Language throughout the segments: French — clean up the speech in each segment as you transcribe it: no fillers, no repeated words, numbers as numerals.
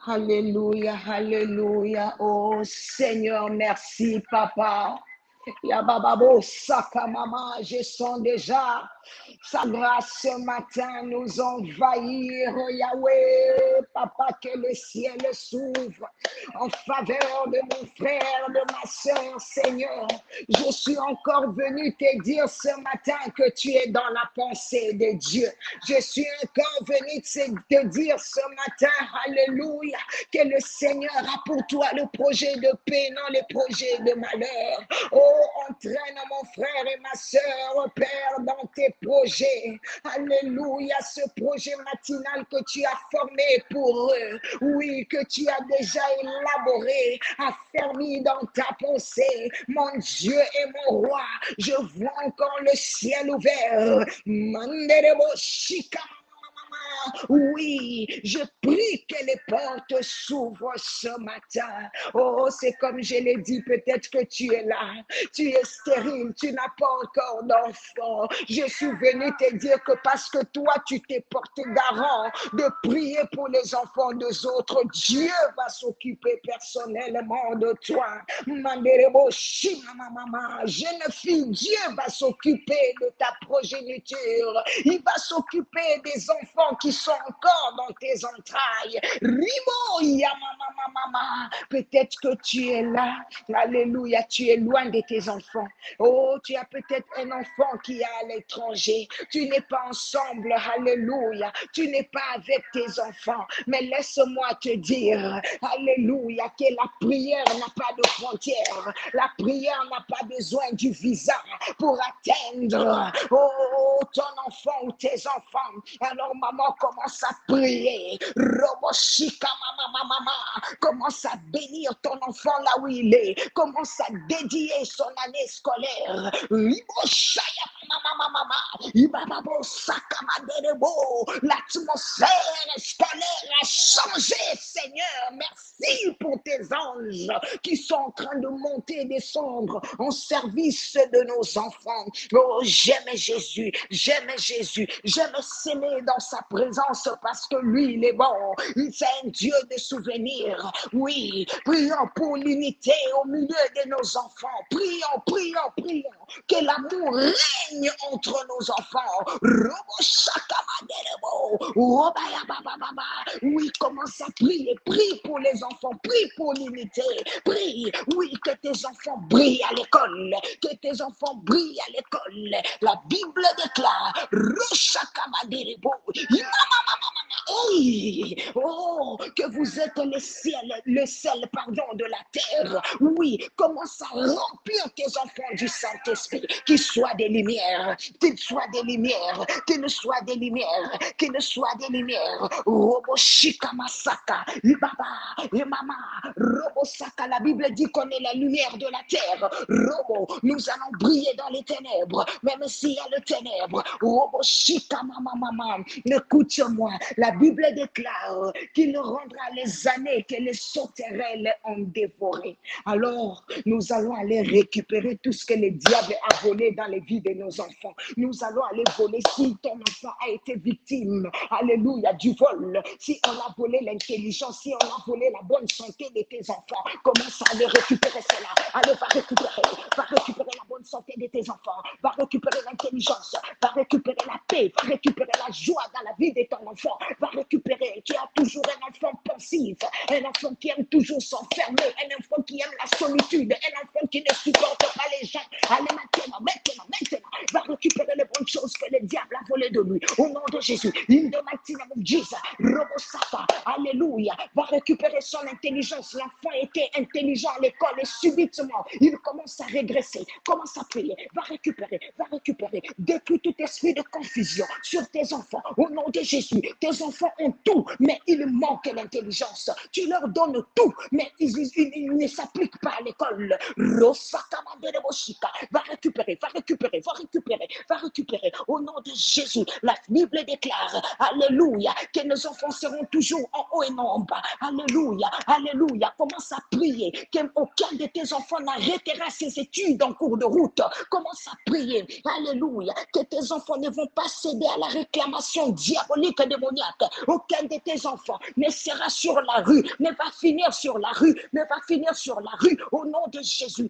Alléluia, alléluia. Oh Seigneur, merci Papa. Yabababo, Saka Mama, je sens déjà sa grâce ce matin nous envahir, oh Yahweh, Papa, que le ciel s'ouvre en faveur de mon frère, de ma soeur, Seigneur. Je suis encore venu te dire ce matin que tu es dans la pensée de Dieu. Je suis encore venu te dire ce matin, alléluia, que le Seigneur a pour toi le projet de paix, non les projets de malheur. Oh, entraîne mon frère et ma soeur, Père, dans tes projets. Alléluia, ce projet matinal que tu as formé pour eux. Oui, que tu as déjà élaboré, affermi dans ta pensée. Mon Dieu et mon roi, je vois encore le ciel ouvert. Manderebo shika. Oui, je prie que les portes s'ouvrent ce matin. Oh, c'est comme je l'ai dit, peut-être que tu es là. Tu es stérile, tu n'as pas encore d'enfant. Je suis venu te dire que parce que toi, tu t'es porté garant de prier pour les enfants des autres, Dieu va s'occuper personnellement de toi. Manderebo shimamamama, jeune fille, Dieu va s'occuper de ta progéniture. Il va s'occuper des enfants qui sont encore dans tes entrailles. Ribo, yamamamama. Peut-être que tu es là. Alléluia, tu es loin de tes enfants. Oh, tu as peut-être un enfant qui est à l'étranger. Tu n'es pas ensemble. Alléluia. Tu n'es pas avec tes enfants. Mais laisse-moi te dire, alléluia, que la prière n'a pas de frontières. La prière n'a pas besoin du visa pour atteindre ton enfant ou tes enfants. Alors maman commence à prier. Roboshika mama, commence à bénir ton enfant là où il est. Commence à dédier son année scolaire. Riboshaya mama, ibababo sakamaderebo. L'atmosphère scolaire a changé, Seigneur. Merci pour tes anges qui sont en train de monter et descendre en service de nos enfants. Oh, j'aime Jésus, j'aime s'aimer dans sa présence parce que lui, il est bon. C'est un Dieu de souvenirs. Oui, prions pour l'unité au milieu de nos enfants. Prions, que l'amour règne entre nos enfants. Oui, commence à prier. Prie pour les enfants, prie pour l'unité. Prie, oui, que tes enfants brillent à l'école. Que tes enfants brillent à l'école. La Bible déclare, hey, oh, que vous êtes le sel, pardon, de la terre. Oui, commence à remplir tes enfants du Saint-Esprit. Qu'ils soient des lumières, qu'ils soient des lumières, qu'ils soient des lumières, qu'ils soient des lumières. Robo Shikamasaka, Ibaba, Imama, Robo Saka. La Bible dit qu'on est la lumière de la terre. Robo, nous allons briller dans les ténèbres, même s'il y a le ténèbre. Robo Shikamamama, écoute-moi. La Bible déclare qu'il rendra les années que les sauterelles ont dévorées. Alors, nous allons aller récupérer tout ce que le diable a volé dans les vies de nos enfants. Nous allons aller voler si ton enfant a été victime, alléluia, du vol. Si on a volé l'intelligence, si on a volé la bonne santé de tes enfants, commence à aller récupérer cela. Allez, va récupérer la bonne santé de tes enfants, va récupérer l'intelligence, va récupérer la paix, va récupérer la joie dans la vie de ton enfant, va récupérer. Tu as toujours un enfant pensif, un enfant qui aime toujours s'enfermer, un enfant qui aime la solitude, un enfant qui ne supporte pas les gens. Allez maintenant, va récupérer les bonnes choses que le diable a volées de lui. Au nom de Jésus, in the mighty name of Jesus, Robosata, alléluia, va récupérer son intelligence. L'enfant était intelligent à l'école et subitement, il commence à régresser, commence à prier, va récupérer. Détruis tout esprit de confusion sur tes enfants. Au nom de Jésus, tes enfants ont tout, mais il manque l'intelligence. Tu leur donnes tout, mais ils ne s'appliquent pas à l'école. Va récupérer, va récupérer, va récupérer, va récupérer. Au nom de Jésus, la Bible déclare, alléluia, que nos enfants seront toujours en haut et non en bas. Alléluia, alléluia. Commence à prier, qu'aucun de tes enfants n'arrêtera ses études en cours de route. Commence à prier, alléluia, que tes enfants ne vont pas céder à la réclamation diabolique et démoniaque. Aucun de tes enfants ne sera sur la rue, ne va finir sur la rue, ne va finir sur la rue. Au nom de Jésus,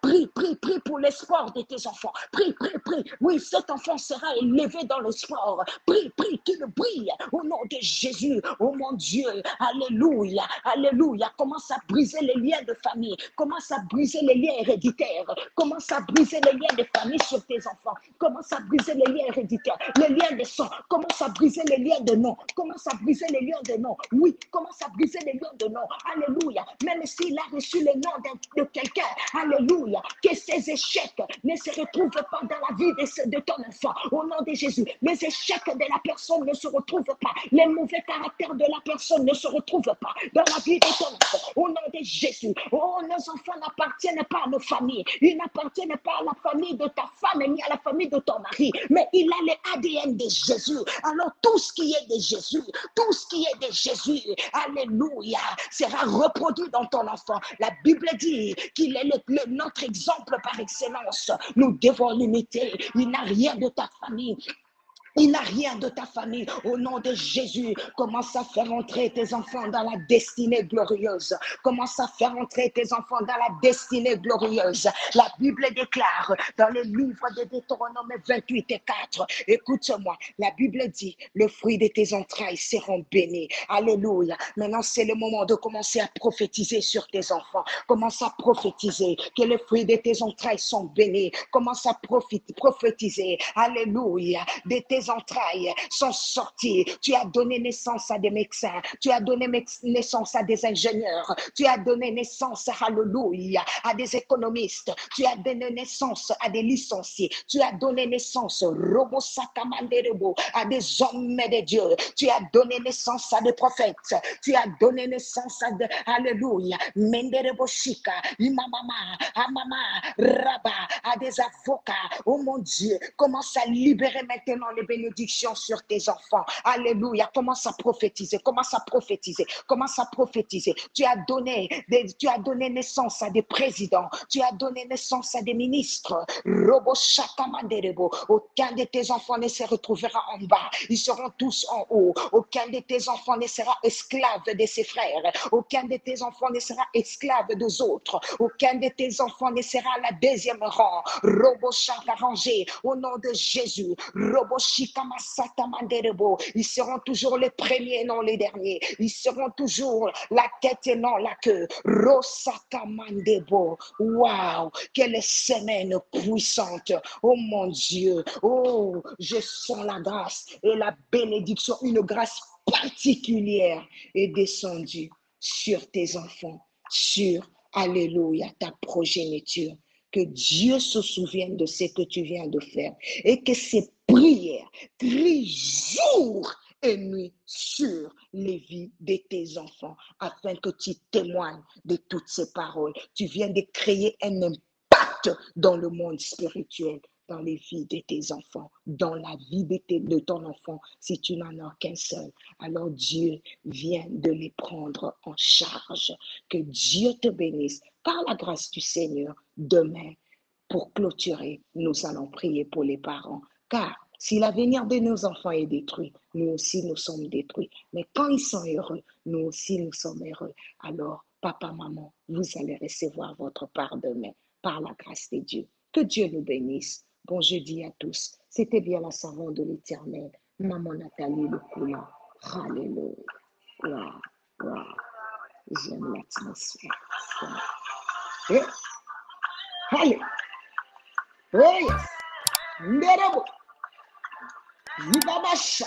prie, prie, prie pour l'espoir de tes enfants. Prie, prie, prie. Oui, cet enfant sera élevé dans le sport. Prie, prie, qu'il brille au nom de Jésus. Oh mon Dieu, alléluia, alléluia. Commence à briser les liens de famille. Commence à briser les liens héréditaires. Commence à briser les liens de famille sur tes enfants. Commence à briser les liens héréditaires, les liens de sang. Commence à briser les liens de nom. Commence à briser les liens de nom. Oui, commence à briser les liens de nom. Alléluia. Même s'il a reçu le nom de quelqu'un, alléluia, que ces échecs ne se retrouvent pas dans la vie de ton enfant. Au nom de Jésus, les échecs de la personne ne se retrouvent pas. Les mauvais caractères de la personne ne se retrouvent pas dans la vie de ton enfant. Au nom de Jésus, oh, nos enfants n'appartiennent pas à nos familles. Ils n'appartiennent pas à la famille de ta femme ni à la famille de ton mari. Mais il a l'ADN de Jésus. Alors tout ce qui est de Jésus, tout ce qui est de Jésus, alléluia, sera reproduit dans ton enfant. La Bible dit qu'il est notre exemple par excellence. Nous devons l'imiter. Il n'a rien de ta famille. Il n'a rien de ta famille. Au nom de Jésus, commence à faire entrer tes enfants dans la destinée glorieuse. Commence à faire entrer tes enfants dans la destinée glorieuse. La Bible déclare dans le livre de Deutéronome 28 et 4. Écoute-moi, la Bible dit, le fruit de tes entrailles seront bénis. Alléluia. Maintenant, c'est le moment de commencer à prophétiser sur tes enfants. Commence à prophétiser que le fruit de tes entrailles sont bénis. Commence à prophétiser. Alléluia. De tes entrailles sont sorties. Tu as donné naissance à des médecins. Tu as donné naissance à des ingénieurs. Tu as donné naissance, alléluia, à des économistes. Tu as donné naissance à des licenciés. Tu as donné naissance, à des hommes de Dieu. Tu as donné naissance à des prophètes. Tu as donné naissance à des, alléluia, Mendereboshika, Imamama, Amama, Rabba, à des avocats. Oh mon Dieu, commence à libérer maintenant les bénédictions sur tes enfants. Alléluia. Commence à prophétiser. Commence à prophétiser. Commence à prophétiser. Tu as donné naissance à des présidents. Tu as donné naissance à des ministres. Robo Shakamanderebo. Aucun de tes enfants ne se retrouvera en bas. Ils seront tous en haut. Aucun de tes enfants ne sera esclave de ses frères. Aucun de tes enfants ne sera esclave des autres. Aucun de tes enfants ne sera à la deuxième rang. Robo Shakarangé. Au nom de Jésus. Robo Ils seront toujours les premiers et non les derniers. Ils seront toujours la tête et non la queue. Rosakamandebo. Waouh, quelle semaine puissante. Oh mon Dieu. Oh, je sens la grâce et la bénédiction. Une grâce particulière est descendue sur tes enfants, sur, alléluia, ta progéniture. Que Dieu se souvienne de ce que tu viens de faire et que ces prières crient jour et nuit sur les vies de tes enfants afin que tu témoignes de toutes ces paroles. Tu viens de créer un impact dans le monde spirituel, dans les vies de tes enfants, dans la vie de ton enfant, si tu n'en as qu'un seul. Alors Dieu vient de les prendre en charge. Que Dieu te bénisse par la grâce du Seigneur. Demain, pour clôturer, nous allons prier pour les parents. Car si l'avenir de nos enfants est détruit, nous aussi nous sommes détruits. Mais quand ils sont heureux, nous aussi nous sommes heureux. Alors, papa, maman, vous allez recevoir votre part demain par la grâce de Dieu. Que Dieu nous bénisse. Bon jeudi à tous. C'était bien la savon de l'Éternel. Maman Nathalie Le Coulon. Alléluia. Wow, wow. J'aime l'atmosphère. Wow. Eh? Allez. Oh yes. Nderebo. Yibabasha.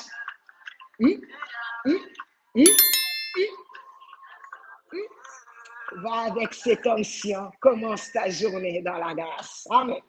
Va avec cette onction. Commence ta journée dans la grâce. Amen.